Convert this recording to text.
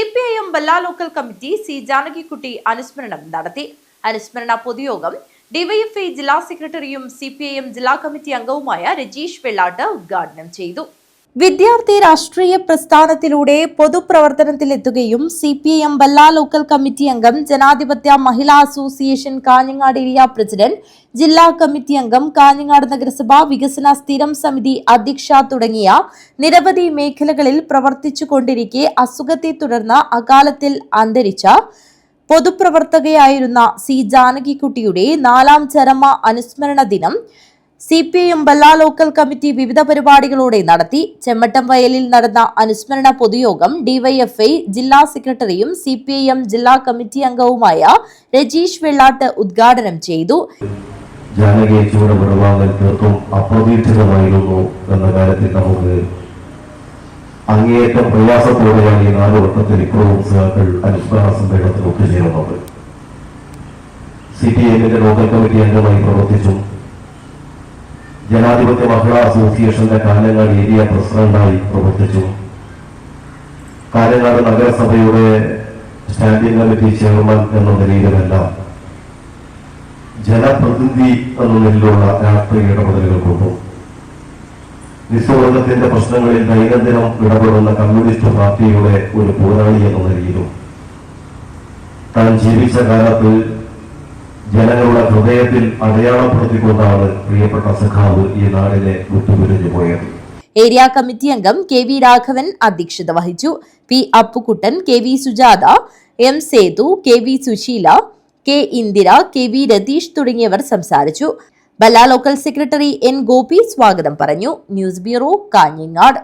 CPIM ബല്ല local committee C ജാനകിക്കുട്ടി അനുസ്മരണം നടത്തി. അനുസ്മരണ പൊതുയോഗം ഡിവൈഎഫ്ഐ ജില്ലാ സെക്രട്ടറിയും CPIM ജില്ലാ കമ്മിറ്റി അംഗവുമായ രജീഷ് വെള്ളാട്ട് ഉദ്ഘാടനം ചെയ്തു. വിദ്യാർത്ഥി രാഷ്ട്രീയ പ്രസ്ഥാനത്തിലൂടെ പൊതുപ്രവർത്തനത്തിലെത്തുകയും CPIM ബല്ല ലോക്കൽ കമ്മിറ്റി അംഗം, ജനാധിപത്യ മഹിളാ അസോസിയേഷൻ കാഞ്ഞങ്ങാട് ഏരിയ പ്രസിഡന്റ്, ജില്ലാ കമ്മിറ്റി അംഗം, കാഞ്ഞങ്ങാട് നഗരസഭ വികസന സ്ഥിരം സമിതി അധ്യക്ഷ തുടങ്ങിയ നിരവധി മേഖലകളിൽ പ്രവർത്തിച്ചുകൊണ്ടിരിക്കെ അസുഖത്തെ തുടർന്ന് അകാലത്തിൽ അന്തരിച്ച പൊതുപ്രവർത്തകയായിരുന്ന സി ജാനകിക്കുട്ടിയുടെ 4ാം ചരമ അനുസ്മരണ ദിനം CPIM ബല്ല ലോക്കൽ കമ്മിറ്റി വിവിധ പരിപാടികളോടെ നടത്തി. ചെമ്മട്ടം വയലിൽ നടന്ന അനുസ്മരണ പൊതുയോഗം ഡിവൈഎഫ്ഐ ജില്ലാ സെക്രട്ടറിയും CPIM ജില്ലാ കമ്മിറ്റി അംഗവുമായ രജീഷ് വെള്ളാട്ട് ഉദ്ഘാടനം ചെയ്തു. ജാനകിയുടെ വിടവാങ്ങൽ തീർത്തും അപ്രതീക്ഷിതമായിരുന്നു എന്ന കാര്യത്തിൽ നമുക്ക് അങ്ങേയറ്റം പ്രയാസത്തോടെയാണ് ഈ 4 വട്ടത്തിൽ ഇപ്പോഴും സഖാക്കൾ അനുസ്മരണ സമ്മേളനത്തിൽ ഒത്തുചേരുന്നത്. CPIMന്റെ ലോക്കൽ കമ്മിറ്റി അംഗമായി പ്രവർത്തിച്ചു. ജനാധിപത്യ മഹിളാ അസോസിയേഷന്റെ കാഞ്ഞങ്ങാട് ഏരിയ പ്രസിഡന്റായി പ്രവർത്തിച്ചു. കാഞ്ഞങ്ങാട് നഗരസഭയുടെ സ്റ്റാൻഡിംഗ് കമ്മിറ്റി ചെയർമാൻ എന്ന നിലയിലുമെല്ലാം ജനപ്രതിനിധി എന്ന നിലയിലുള്ള രാഷ്ട്രീയ ഇടപെടലുകൾ കൊണ്ടു. നിസ്വർഗത്തിന്റെ പ്രശ്നങ്ങളിൽ ദൈനംദിനം ഇടപെടുന്ന കമ്മ്യൂണിസ്റ്റ് പാർട്ടിയുടെ ഒരു പോരാളി എന്ന നിലയിലും താൻ ജീവിച്ച കാലത്ത് ജനങ്ങളുടെ ഹൃദയത്തിൽ അടയാളപ്പെടുത്തിക്കൊണ്ടാണ് പ്രിയപ്പെട്ട സഖാവ് ഈ നാടിനെ വിട്ടുപിരിഞ്ഞു പോയത്. ഏരിയ കമ്മിറ്റി അംഗം KV രാഘവൻ അധ്യക്ഷത വഹിച്ചു. P Appukuttan, KV Sujatha, M Sethu, KV Susheela, K Indira, KV Ratheesh തുടങ്ങിയവർ സംസാരിച്ചു. ബല്ല ലോക്കൽ സെക്രട്ടറി N ഗോപി സ്വാഗതം പറഞ്ഞു. News bureau, Kanhangad.